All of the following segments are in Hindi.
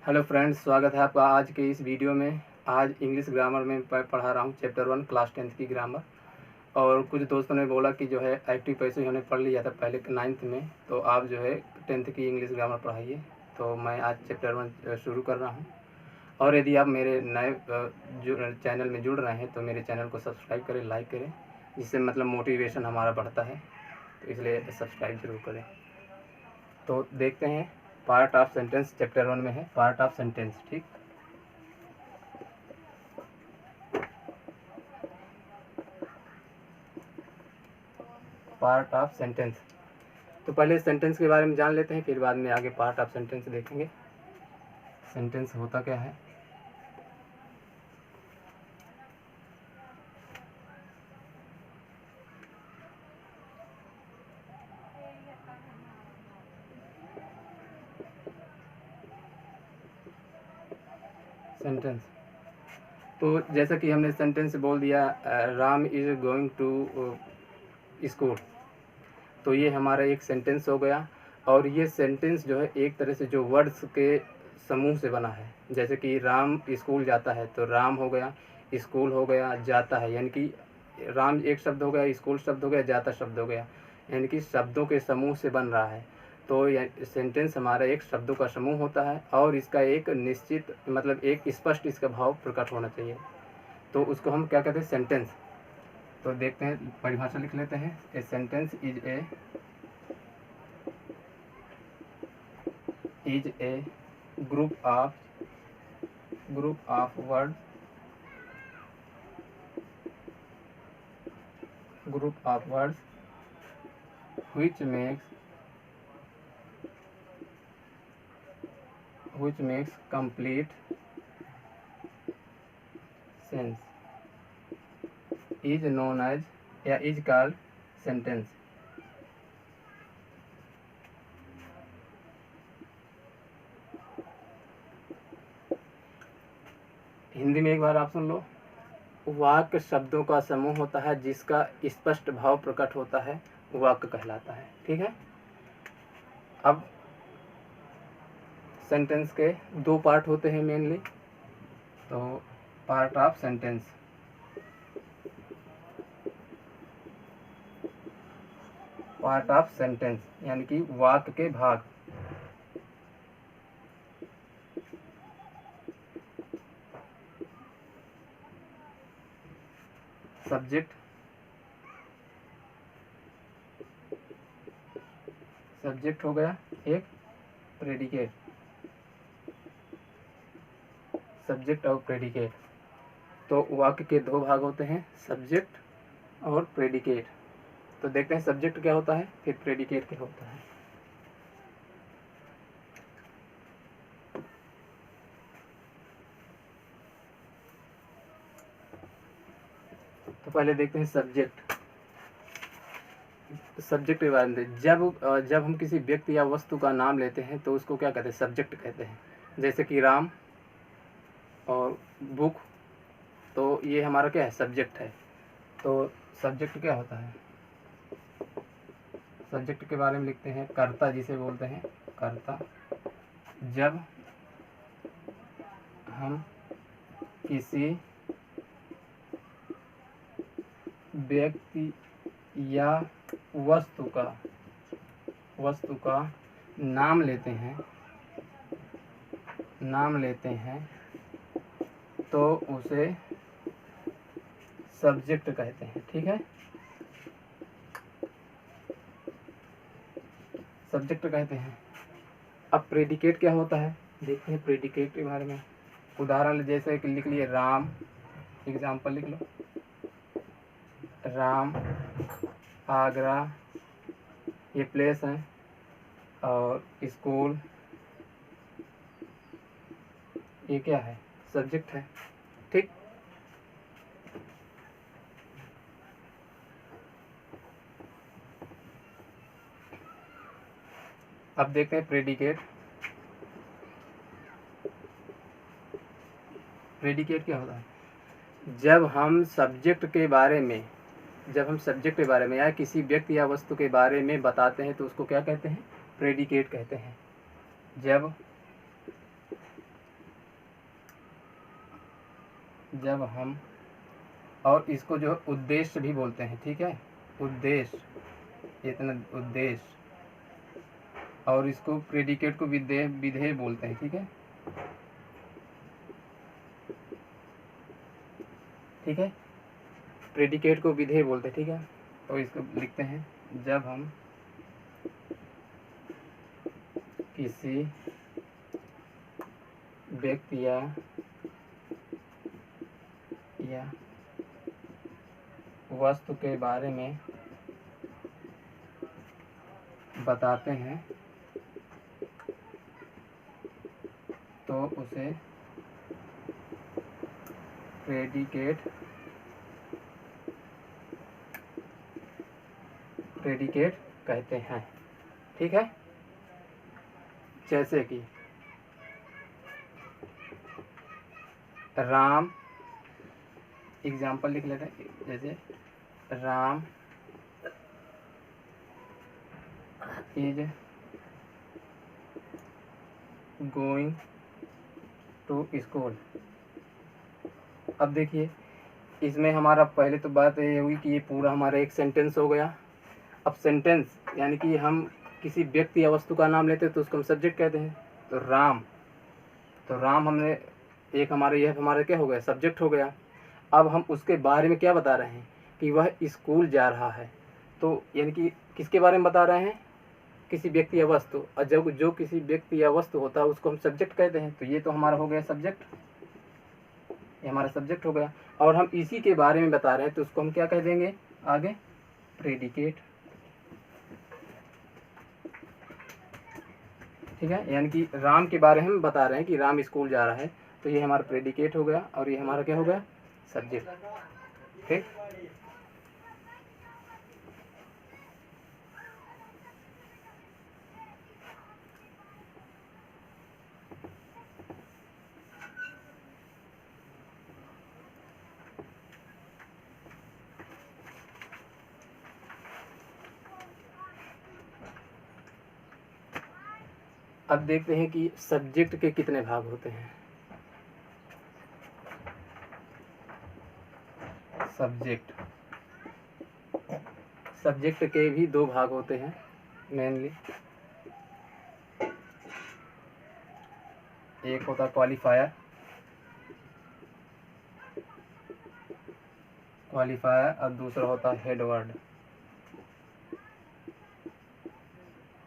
हेलो फ्रेंड्स, स्वागत है आपका आज के इस वीडियो में। आज इंग्लिश ग्रामर में पढ़ा रहा हूँ चैप्टर 1 क्लास 10th की ग्रामर। और कुछ दोस्तों ने बोला कि जो है एक्टिव पैसिव हमने पढ़ लिया था पहले 9th में, तो आप जो है 10th की इंग्लिश ग्रामर पढ़ाइए। तो मैं आज चैप्टर 1 शुरू कर रहा हूँ। और यदि आप मेरे नए चैनल में जुड़ रहे हैं तो मेरे चैनल को सब्सक्राइब करें, लाइक करें, जिससे मतलब मोटिवेशन हमारा बढ़ता है, तो इसलिए सब्सक्राइब ज़रूर करें। तो देखते हैं, पार्ट ऑफ सेंटेंस चैप्टर 1 में है, पार्ट ऑफ सेंटेंस। ठीक, पार्ट ऑफ सेंटेंस। तो पहले सेंटेंस के बारे में जान लेते हैं, फिर बाद में आगे पार्ट ऑफ सेंटेंस देखेंगे। सेंटेंस होता क्या है? सेंटेंस तो जैसा कि हमने सेंटेंस बोल दिया, Ram is going to school, तो ये हमारा एक सेंटेंस हो गया। और ये सेंटेंस जो है एक तरह से जो वर्ड्स के समूह से बना है। जैसे कि राम स्कूल जाता है, तो राम हो गया, स्कूल हो गया, जाता है, यानी कि राम एक शब्द हो गया, स्कूल शब्द हो गया, जाता शब्द हो गया, यानी कि शब्दों के समूह से बन रहा है। तो सेंटेंस हमारा एक शब्दों का समूह होता है और इसका एक निश्चित मतलब एक स्पष्ट इसका भाव प्रकट होना चाहिए, तो उसको हम क्या कहते हैं? सेंटेंस। तो देखते हैं, परिभाषा लिख लेते हैं। A sentence is a group of word which makes complete sense is known as या is called sentence। हिंदी में एक बार आप सुन लो। वाक्य शब्दों का समूह होता है जिसका स्पष्ट भाव प्रकट होता है, वाक्य कहलाता है। ठीक है। अब सेंटेंस के दो पार्ट होते हैं मेनली। तो पार्ट ऑफ सेंटेंस, यानी कि वाक्य के भाग। सब्जेक्ट हो गया, एक प्रेडिकेट, सब्जेक्ट और प्रेडिकेट। तो वाक्य के दो भाग होते हैं, सब्जेक्ट और प्रेडिकेट। तो देखते हैं सब्जेक्ट क्या होता है, फिर प्रेडिकेट क्या होता है। तो पहले देखते हैं सब्जेक्ट के बारे में। जब हम किसी व्यक्ति या वस्तु का नाम लेते हैं तो उसको क्या कहते हैं? सब्जेक्ट कहते हैं। जैसे कि राम और बुक, तो ये हमारा क्या है? सब्जेक्ट है। तो सब्जेक्ट क्या होता है? सब्जेक्ट के बारे में लिखते हैं, कर्ता जिसे बोलते हैं, कर्ता। जब हम किसी व्यक्ति या वस्तु का नाम लेते हैं तो उसे सब्जेक्ट कहते हैं। ठीक है, सब्जेक्ट कहते हैं। अब प्रेडिकेट क्या होता है, देखते हैं प्रेडिकेट के बारे में। उदाहरण जैसे कि लिख लिए राम, एग्जाम्पल लिख लो, राम आगरा, ये प्लेस है, और स्कूल ये क्या है? सब्जेक्ट है। ठीक, अब देखते हैं प्रेडिकेट। प्रेडिकेट क्या होता है? जब हम सब्जेक्ट के बारे में या किसी व्यक्ति या वस्तु के बारे में बताते हैं तो उसको क्या कहते हैं? प्रेडिकेट कहते हैं। जब जब हम, और इसको जो उद्देश्य भी बोलते हैं, ठीक है, उद्देश्य, इतना उद्देश्य, और इसको प्रेडिकेट को विधेय विधेय बोलते हैं, ठीक है, ठीक है, प्रेडिकेट को विधेय बोलते हैं, ठीक है। तो इसको लिखते हैं, जब हम किसी व्यक्ति या वस्तु के बारे में बताते हैं तो उसे प्रेडिकेट कहते हैं, ठीक है। जैसे कि राम, एग्जाम्पल लिख लेते हैं, जैसे Ram is going to school. अब देखिए, इसमें हमारा पहले तो बात ये हुई कि ये पूरा हमारा एक सेंटेंस हो गया। अब सेंटेंस यानी कि हम किसी व्यक्ति या वस्तु का नाम लेते हैं तो उसको हम सब्जेक्ट कहते हैं। तो राम हमने एक हमारे, यह हमारा क्या हो गया, सब्जेक्ट हो गया। अब हम उसके बारे में क्या बता रहे हैं कि वह स्कूल जा रहा है, तो यानी कि किसके बारे में बता रहे हैं, किसी व्यक्ति या वस्तु। और जब जो किसी व्यक्ति या वस्तु होता है उसको हम सब्जेक्ट कहते हैं। तो ये तो हमारा हो गया सब्जेक्ट, ये हमारा सब्जेक्ट हो गया। और हम इसी के बारे में बता रहे हैं तो उसको हम क्या कह देंगे आगे, प्रेडिकेट, ठीक है। यानी कि राम के बारे में हम बता रहे हैं कि राम स्कूल जा रहा है, तो ये हमारा प्रेडिकेट हो गया और ये हमारा क्या हो गया, सब्जेक्ट, ठीक। अब देखते हैं कि सब्जेक्ट के कितने भाग होते हैं। सब्जेक्ट के भी दो भाग होते हैं मेनली। एक होता है क्वालिफायर, और दूसरा होता है हेड वर्ड,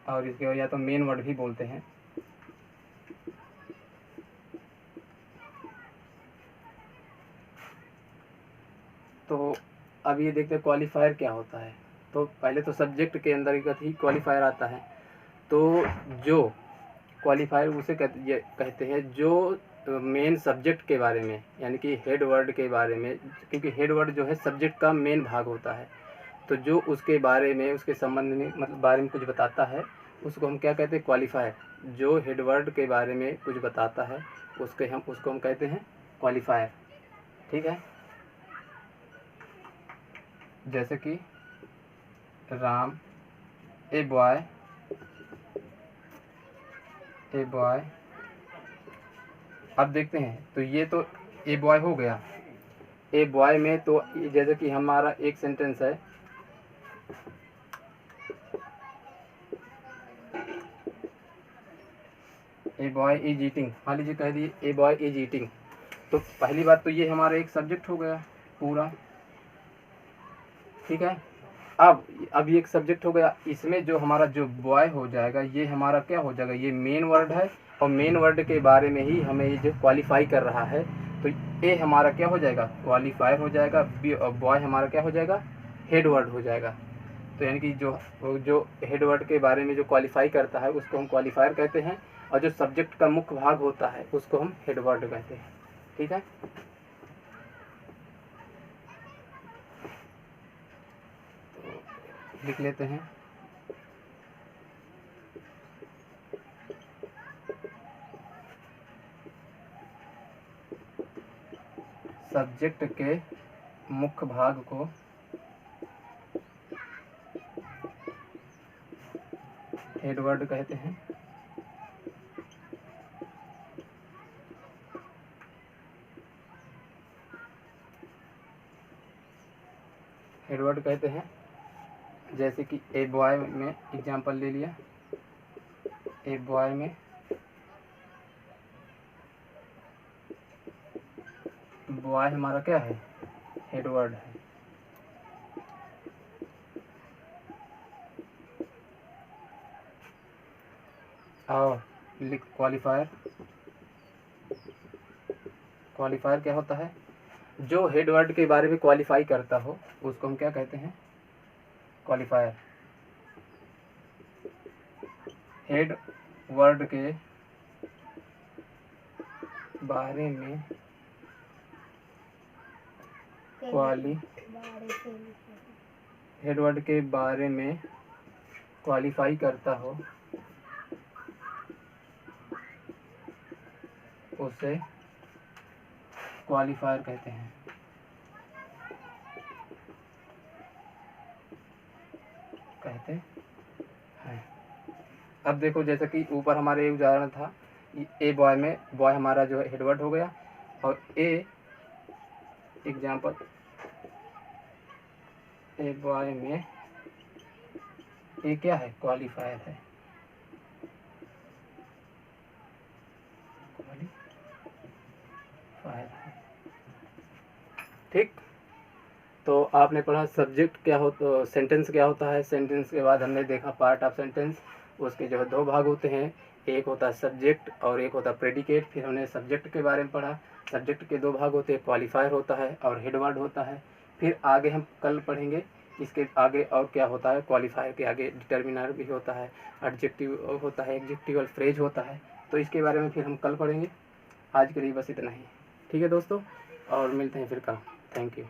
और इसके या तो मेन वर्ड भी बोलते हैं। तो अब ये देखते हैं क्वालिफायर क्या होता है। तो पहले तो सब्जेक्ट के अंदर ही क्वालिफायर आता है। तो जो क्वालिफायर उसे कहते हैं जो मेन सब्जेक्ट के बारे में, यानी कि हेड वर्ड के बारे में, क्योंकि हेड वर्ड जो है सब्जेक्ट का मेन भाग होता है। तो जो उसके बारे में, उसके संबंध में, मतलब बारे में कुछ बताता है, उसको हम क्या कहते हैं, क्वालिफायर। जो हेड वर्ड के बारे में कुछ बताता है उसको हम कहते हैं क्वालिफायर, ठीक है। जैसे कि राम ए बॉय, अब देखते हैं तो ये तो ए बॉय हो गया। ए बॉय में तो जैसे कि हमारा एक सेंटेंस है, ए बॉय इज ईटिंग, मान लीजिए कह दिए ए बॉय इज ईटिंग। तो पहली बात तो ये हमारा एक सब्जेक्ट हो गया पूरा, ठीक है। अब ये एक सब्जेक्ट हो गया, इसमें जो हमारा जो बॉय हो जाएगा ये हमारा क्या हो जाएगा, ये मेन वर्ड है, और मेन वर्ड के बारे में ही हमें ये जो क्वालिफाई कर रहा है। तो ए हमारा क्या हो जाएगा, क्वालिफायर हो जाएगा, बी और बॉय हमारा क्या हो जाएगा, हेड वर्ड हो जाएगा। तो यानी कि जो हेड वर्ड के बारे में जो क्वालिफाई करता है उसको हम क्वालिफायर कहते हैं, और जो सब्जेक्ट का मुख्य भाग होता है उसको हम हेड वर्ड कहते हैं, ठीक है। तो लिख लेते हैं, सब्जेक्ट के मुख्य भाग को हेड वर्ड कहते हैं, हेड वर्ड कहते हैं। जैसे कि ए बॉय में एग्जांपल ले लिया, ए बॉय में बॉय हमारा क्या है, हेड वर्ड है। और लिख क्वालिफायर, क्वालिफायर क्या होता है, जो हेड वर्ड के बारे में क्वालिफाई करता हो उसको हम क्या कहते हैं, क्वालिफायर। हेड वर्ड के बारे में हेड वर्ड के बारे में क्वालिफाई करता हो उसे क्वालिफायर कहते हैं। अब देखो जैसे कि ऊपर हमारे एक उदाहरण था, ए बॉय में बॉय हमारा जो है हेडवर्ड हो गया, और ए एग्जाम्पल, ए बॉय में ए क्या है, क्वालिफायर है, क्वालिफायर है। ठीक, तो आपने पढ़ा सब्जेक्ट क्या होता, सेंटेंस क्या होता है। सेंटेंस के बाद हमने देखा पार्ट ऑफ सेंटेंस, उसके जो है दो भाग होते हैं, एक होता है सब्जेक्ट और एक होता है प्रेडिकेट। फिर हमने सब्जेक्ट के बारे में पढ़ा, सब्जेक्ट के दो भाग होते हैं, क्वालिफायर होता है और हेडवर्ड होता है। फिर आगे हम कल पढ़ेंगे इसके आगे और क्या होता है, क्वालिफायर के आगे डिटर्मिनर भी होता है, एडजेक्टिव होता है, एडजेक्टिवल फ्रेज होता है। तो इसके बारे में फिर हम कल पढ़ेंगे। आज के लिए बस इतना ही, ठीक है दोस्तों, और मिलते हैं फिर कल। Thank you.